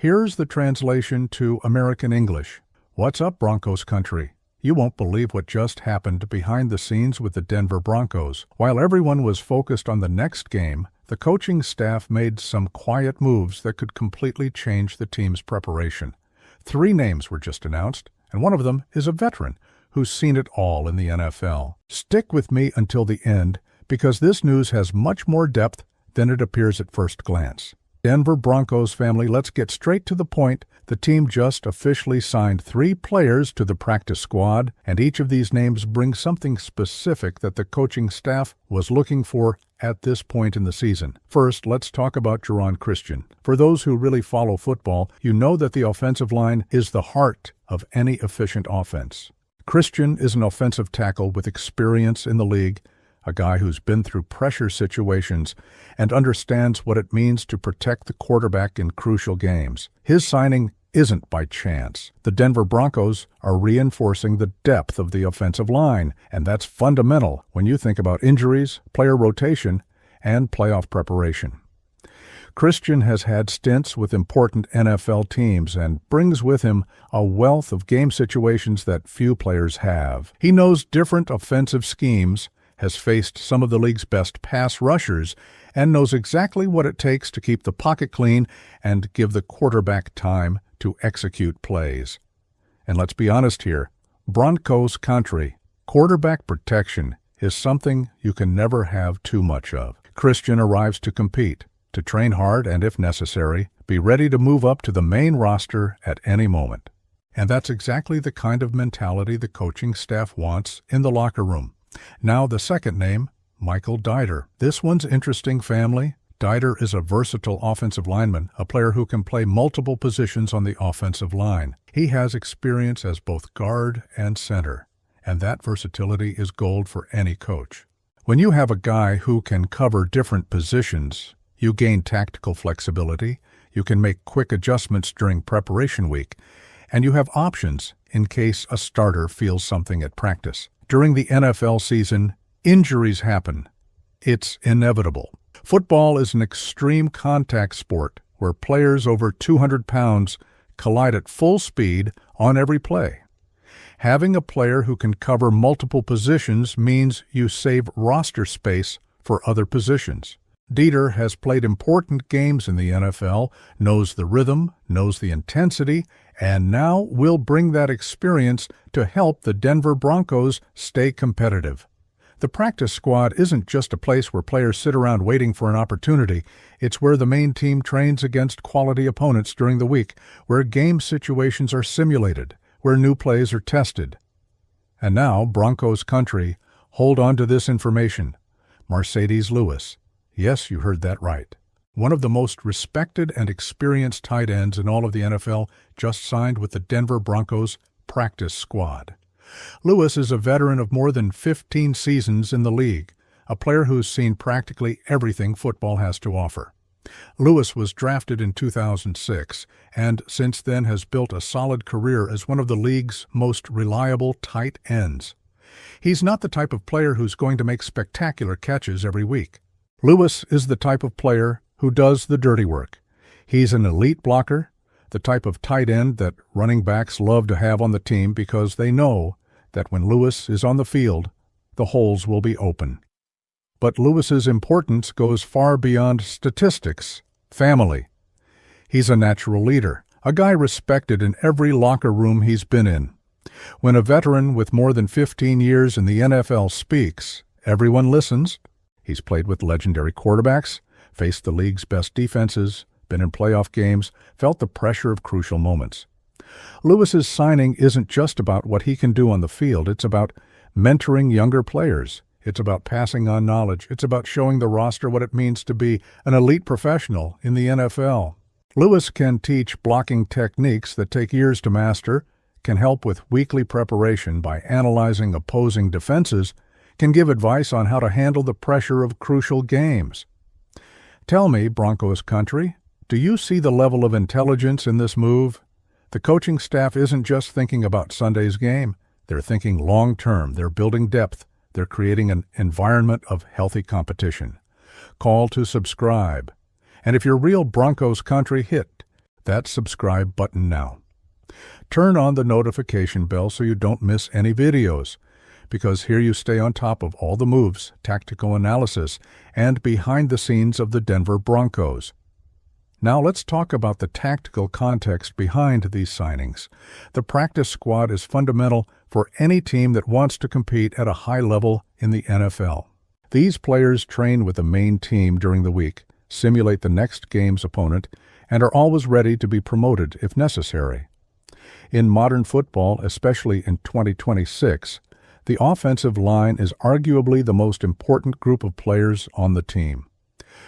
Here's the translation to American English. What's up, Broncos Country? You won't believe what just happened behind the scenes with the Denver Broncos. While everyone was focused on the next game, the coaching staff made some quiet moves that could completely change the team's preparation. 3 names were just announced, and one of them is a veteran who's seen it all in the NFL. Stick with me until the end, because this news has much more depth than it appears at first glance. Denver Broncos family, let's get straight to the point. The team just officially signed 3 players to the practice squad, and each of these names brings something specific that the coaching staff was looking for at this point in the season. First, let's talk about Geron Christian. For those who really follow football, you know that the offensive line is the heart of any efficient offense. Christian is an offensive tackle with experience in the league, a guy who's been through pressure situations and understands what it means to protect the quarterback in crucial games. His signing isn't by chance. The Denver Broncos are reinforcing the depth of the offensive line, and that's fundamental when you think about injuries, player rotation, and playoff preparation. Christian has had stints with important NFL teams and brings with him a wealth of game situations that few players have. He knows different offensive schemes, has faced some of the league's best pass rushers, and knows exactly what it takes to keep the pocket clean and give the quarterback time to execute plays. And let's be honest here, Broncos Country, quarterback protection is something you can never have too much of. Christian arrives to compete, to train hard, and if necessary, be ready to move up to the main roster at any moment. And that's exactly the kind of mentality the coaching staff wants in the locker room. Now the second name, Michael Dieter. This one's interesting, family. Dieter is a versatile offensive lineman, a player who can play multiple positions on the offensive line. He has experience as both guard and center, and that versatility is gold for any coach. When you have a guy who can cover different positions, you gain tactical flexibility, you can make quick adjustments during preparation week, and you have options in case a starter feels something at practice. During the NFL season, injuries happen. It's inevitable. Football is an extreme contact sport where players over 200 pounds collide at full speed on every play. Having a player who can cover multiple positions means you save roster space for other positions. Dieter has played important games in the NFL, knows the rhythm, knows the intensity, and now will bring that experience to help the Denver Broncos stay competitive. The practice squad isn't just a place where players sit around waiting for an opportunity. It's where the main team trains against quality opponents during the week, where game situations are simulated, where new plays are tested. And now, Broncos Country, hold on to this information. Marcedes Lewis. Yes, you heard that right. One of the most respected and experienced tight ends in all of the NFL just signed with the Denver Broncos practice squad. Lewis is a veteran of more than 15 seasons in the league, a player who's seen practically everything football has to offer. Lewis was drafted in 2006 and since then has built a solid career as one of the league's most reliable tight ends. He's not the type of player who's going to make spectacular catches every week. Lewis is the type of player who does the dirty work. He's an elite blocker, the type of tight end that running backs love to have on the team because they know that when Lewis is on the field, the holes will be open. But Lewis's importance goes far beyond statistics, family. He's a natural leader, a guy respected in every locker room he's been in. When a veteran with more than 15 years in the NFL speaks, everyone listens. He's played with legendary quarterbacks, faced the league's best defenses, been in playoff games, felt the pressure of crucial moments. Lewis's signing isn't just about what he can do on the field. It's about mentoring younger players. It's about passing on knowledge. It's about showing the roster what it means to be an elite professional in the NFL. Lewis can teach blocking techniques that take years to master, can help with weekly preparation by analyzing opposing defenses, can give advice on how to handle the pressure of crucial games. Tell me, Broncos Country, do you see the level of intelligence in this move? The coaching staff isn't just thinking about Sunday's game. They're thinking long-term. They're building depth. They're creating an environment of healthy competition. Call to subscribe. And if you're real Broncos Country, hit that subscribe button now. Turn on the notification bell so you don't miss any videos, because here you stay on top of all the moves, tactical analysis, and behind the scenes of the Denver Broncos. Now let's talk about the tactical context behind these signings. The practice squad is fundamental for any team that wants to compete at a high level in the NFL. These players train with the main team during the week, simulate the next game's opponent, and are always ready to be promoted if necessary. In modern football, especially in 2026, the offensive line is arguably the most important group of players on the team.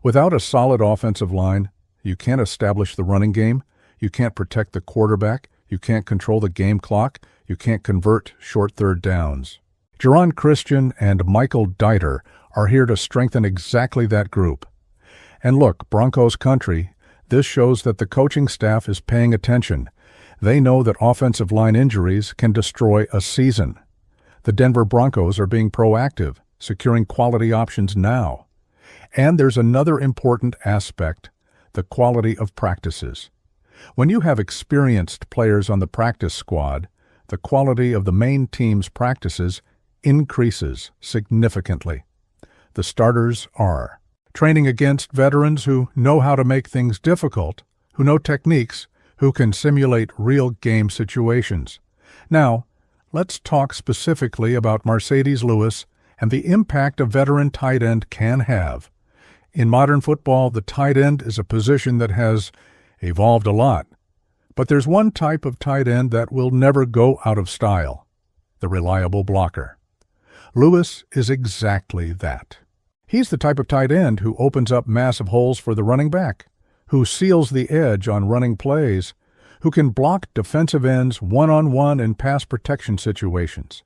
Without a solid offensive line, you can't establish the running game, you can't protect the quarterback, you can't control the game clock, you can't convert short third downs. Geron Christian and Michael Dieter are here to strengthen exactly that group. And look, Broncos Country, this shows that the coaching staff is paying attention. They know that offensive line injuries can destroy a season. The Denver Broncos are being proactive, securing quality options now. And there's another important aspect: the quality of practices. When you have experienced players on the practice squad, the quality of the main team's practices increases significantly. The starters are training against veterans who know how to make things difficult, who know techniques, who can simulate real game situations. Now, let's talk specifically about Marcedes Lewis and the impact a veteran tight end can have. In modern football, the tight end is a position that has evolved a lot. But there's one type of tight end that will never go out of style: the reliable blocker. Lewis is exactly that. He's the type of tight end who opens up massive holes for the running back, who seals the edge on running plays, who can block defensive ends one-on-one in pass protection situations.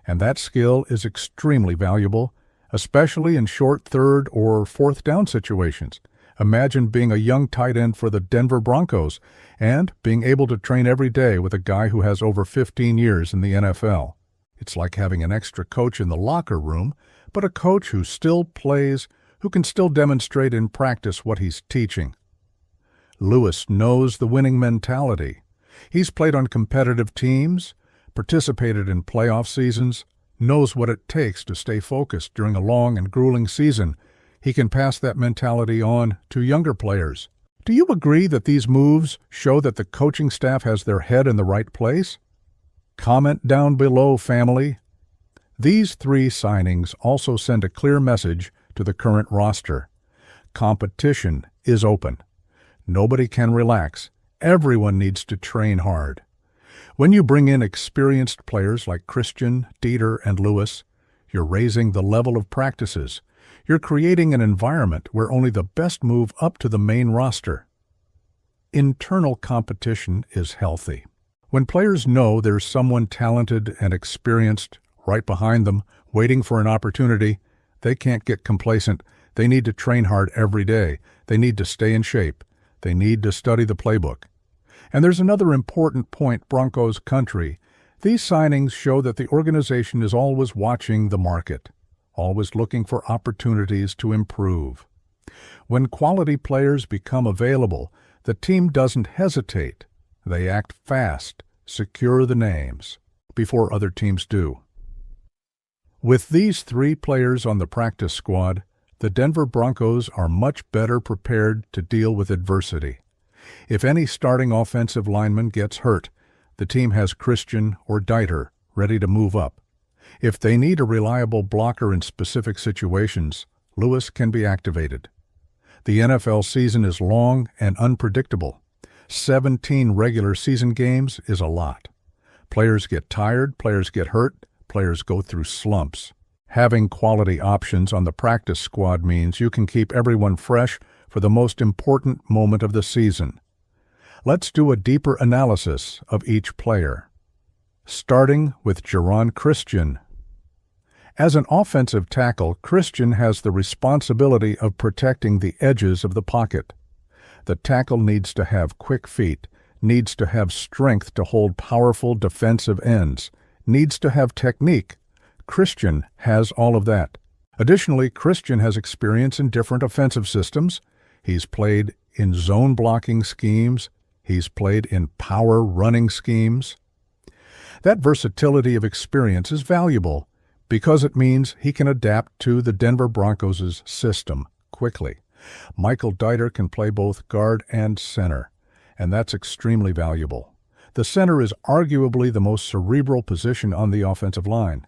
And that skill is extremely valuable, especially in short third or fourth down situations. Imagine being a young tight end for the Denver Broncos and being able to train every day with a guy who has over 15 years in the NFL. It's like having an extra coach in the locker room, but a coach who still plays, who can still demonstrate in practice what he's teaching. Lewis knows the winning mentality. He's played on competitive teams, participated in playoff seasons, knows what it takes to stay focused during a long and grueling season. He can pass that mentality on to younger players. Do you agree that these moves show that the coaching staff has their head in the right place? Comment down below, family. These three signings also send a clear message to the current roster. Competition is open. Nobody can relax. Everyone needs to train hard. When you bring in experienced players like Christian, Dieter, and Lewis, you're raising the level of practices. You're creating an environment where only the best move up to the main roster. Internal competition is healthy. When players know there's someone talented and experienced right behind them, waiting for an opportunity, they can't get complacent. They need to train hard every day. They need to stay in shape. They need to study the playbook. And there's another important point, Broncos Country. These signings show that the organization is always watching the market, always looking for opportunities to improve. When quality players become available, the team doesn't hesitate. They act fast, secure the names, before other teams do. With these three players on the practice squad, the Denver Broncos are much better prepared to deal with adversity. If any starting offensive lineman gets hurt, the team has Christian or Dieter ready to move up. If they need a reliable blocker in specific situations, Lewis can be activated. The NFL season is long and unpredictable. 17 regular season games is a lot. Players get tired, players get hurt, players go through slumps. Having quality options on the practice squad means you can keep everyone fresh for the most important moment of the season. Let's do a deeper analysis of each player, starting with Geron Christian. As an offensive tackle, Christian has the responsibility of protecting the edges of the pocket. The tackle needs to have quick feet, needs to have strength to hold powerful defensive ends, needs to have technique. Christian has all of that. Additionally, Christian has experience in different offensive systems. He's played in zone blocking schemes. He's played in power running schemes. That versatility of experience is valuable because it means he can adapt to the Denver Broncos' system quickly. Michael Dieter can play both guard and center, and that's extremely valuable. The center is arguably the most cerebral position on the offensive line.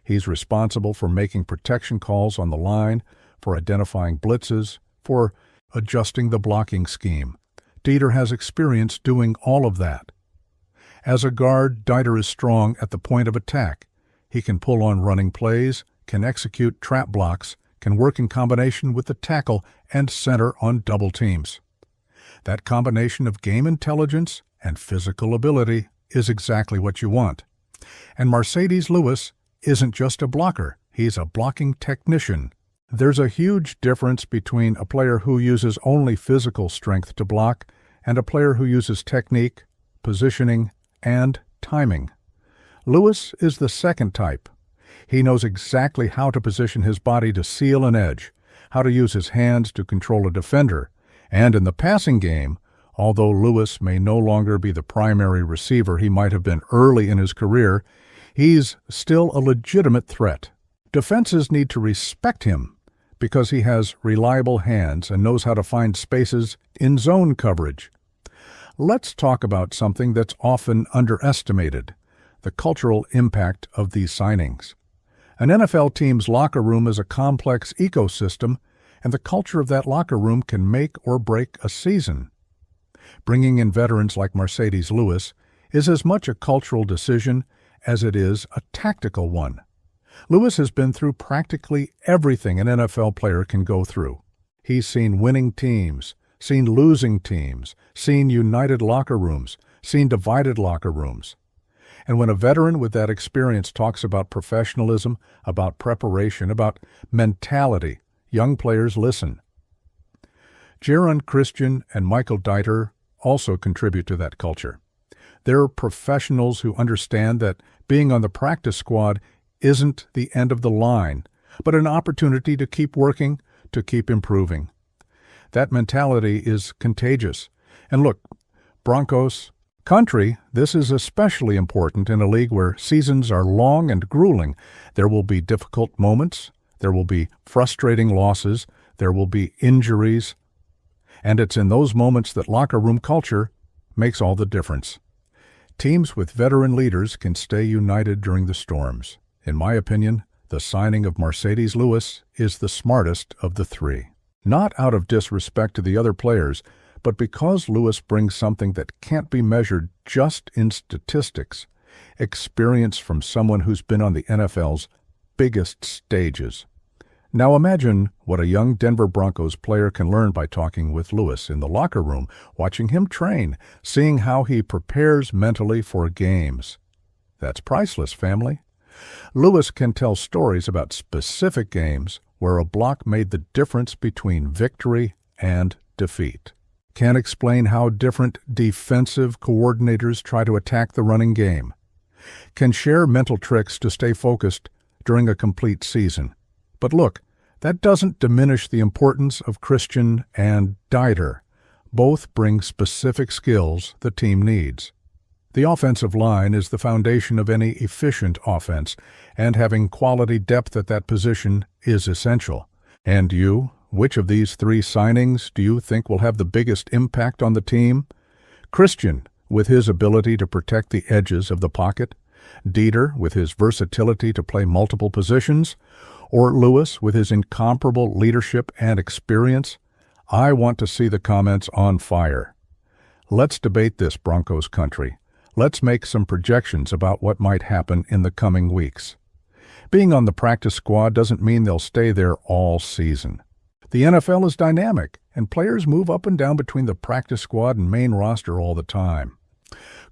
He's responsible for making protection calls on the line, for identifying blitzes, for adjusting the blocking scheme. Dieter has experience doing all of that. As a guard, Dieter is strong at the point of attack. He can pull on running plays, can execute trap blocks, can work in combination with the tackle and center on double teams. That combination of game intelligence and physical ability is exactly what you want. And Marcedes Lewis isn't just a blocker, he's a blocking technician. There's a huge difference between a player who uses only physical strength to block and a player who uses technique, positioning, and timing. Lewis is the second type. He knows exactly how to position his body to seal an edge, how to use his hands to control a defender, and in the passing game, although Lewis may no longer be the primary receiver he might have been early in his career, he's still a legitimate threat. Defenses need to respect him because he has reliable hands and knows how to find spaces in zone coverage. Let's talk about something that's often underestimated: the cultural impact of these signings. An NFL team's locker room is a complex ecosystem, and the culture of that locker room can make or break a season. Bringing in veterans like Marcedes Lewis is as much a cultural decision as it is a tactical one. Lewis has been through practically everything an NFL player can go through. He's seen winning teams, seen losing teams, seen united locker rooms, seen divided locker rooms. And when a veteran with that experience talks about professionalism, about preparation, about mentality, young players listen. Jaron Christian and Michael Dieter also contribute to that culture. They're professionals who understand that being on the practice squad isn't the end of the line, but an opportunity to keep working, to keep improving. That mentality is contagious. And look, Broncos Country, this is especially important in a league where seasons are long and grueling. There will be difficult moments, there will be frustrating losses, there will be injuries, and it's in those moments that locker room culture makes all the difference. Teams with veteran leaders can stay united during the storms. In my opinion, the signing of Marcedes Lewis is the smartest of the three. Not out of disrespect to the other players, but because Lewis brings something that can't be measured just in statistics, experience from someone who's been on the NFL's biggest stages. Now imagine what a young Denver Broncos player can learn by talking with Lewis in the locker room, watching him train, seeing how he prepares mentally for games. That's priceless, family. Lewis can tell stories about specific games where a block made the difference between victory and defeat. Can explain how different defensive coordinators try to attack the running game. Can share mental tricks to stay focused during a complete season. But look, that doesn't diminish the importance of Christian and Dieter. Both bring specific skills the team needs. The offensive line is the foundation of any efficient offense, and having quality depth at that position is essential. And you, which of these three signings do you think will have the biggest impact on the team? Christian, with his ability to protect the edges of the pocket? Dieter, with his versatility to play multiple positions? Or Lewis, with his incomparable leadership and experience? I want to see the comments on fire. Let's debate this, Broncos Country. Let's make some projections about what might happen in the coming weeks. Being on the practice squad doesn't mean they'll stay there all season. The NFL is dynamic, and players move up and down between the practice squad and main roster all the time.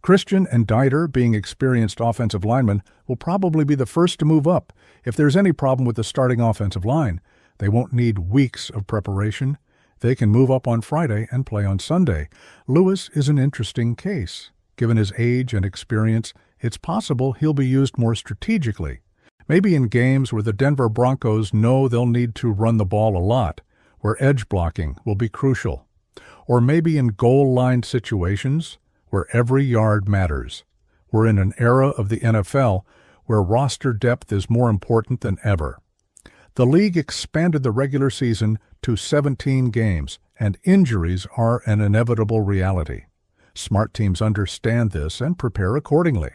Christian and Dieter, being experienced offensive linemen, will probably be the first to move up. If there's any problem with the starting offensive line, they won't need weeks of preparation. They can move up on Friday and play on Sunday. Lewis is an interesting case. Given his age and experience, it's possible he'll be used more strategically. Maybe in games where the Denver Broncos know they'll need to run the ball a lot, where edge blocking will be crucial. Or maybe in goal line situations where every yard matters. We're in an era of the NFL where roster depth is more important than ever. The league expanded the regular season to 17 games, and injuries are an inevitable reality. Smart teams understand this and prepare accordingly.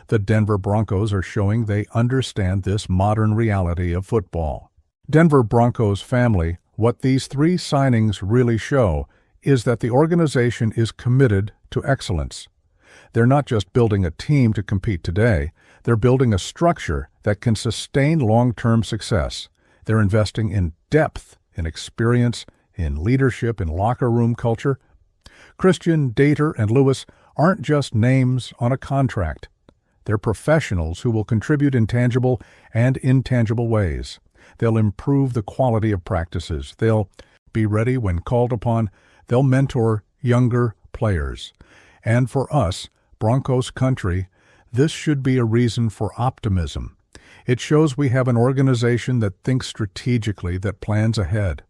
The Denver Broncos are showing they understand this modern reality of football. Denver Broncos family, what these three signings really show is that the organization is committed to excellence. They're not just building a team to compete today, they're building a structure that can sustain long-term success. They're investing in depth, in experience, in leadership, in locker room culture. Christian, Dater, and Lewis aren't just names on a contract. They're professionals who will contribute in tangible and intangible ways. They'll improve the quality of practices. They'll be ready when called upon. They'll mentor younger players. And for us, Broncos Country, this should be a reason for optimism. It shows we have an organization that thinks strategically, that plans ahead.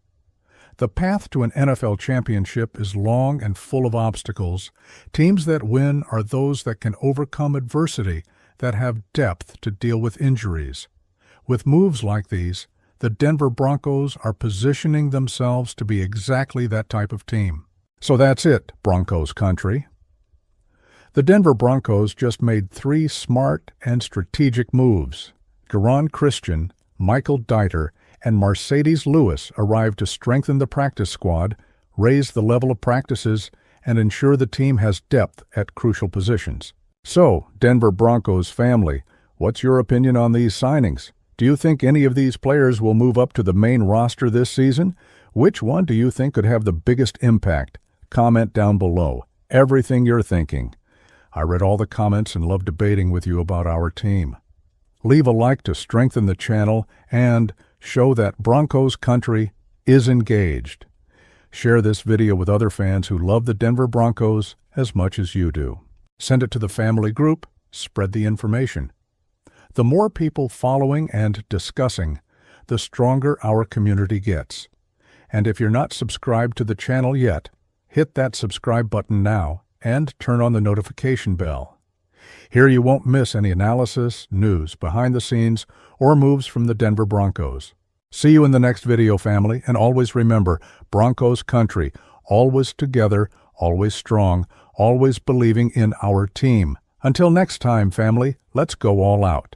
The path to an NFL championship is long and full of obstacles. Teams that win are those that can overcome adversity, that have depth to deal with injuries. With moves like these, the Denver Broncos are positioning themselves to be exactly that type of team. So that's it, Broncos Country. The Denver Broncos just made 3 smart and strategic moves. Geron Christian, Michael Deiter, and Mercedes Lewis arrived to strengthen the practice squad, raise the level of practices, and ensure the team has depth at crucial positions. So, Denver Broncos family, what's your opinion on these signings? Do you think any of these players will move up to the main roster this season? Which one do you think could have the biggest impact? Comment down below. Everything you're thinking. I read all the comments and love debating with you about our team. Leave a like to strengthen the channel and show that Broncos Country is engaged. Share this video with other fans who love the Denver Broncos as much as you do. Send it to the family group. Spread the information. The more people following and discussing, the stronger our community gets. And if you're not subscribed to the channel yet, hit that subscribe button now and turn on the notification bell. Here you won't miss any analysis, news, behind the scenes, or moves from the Denver Broncos. See you in the next video, family, and always remember, Broncos Country, always together, always strong, always believing in our team. Until next time, family, let's go all out.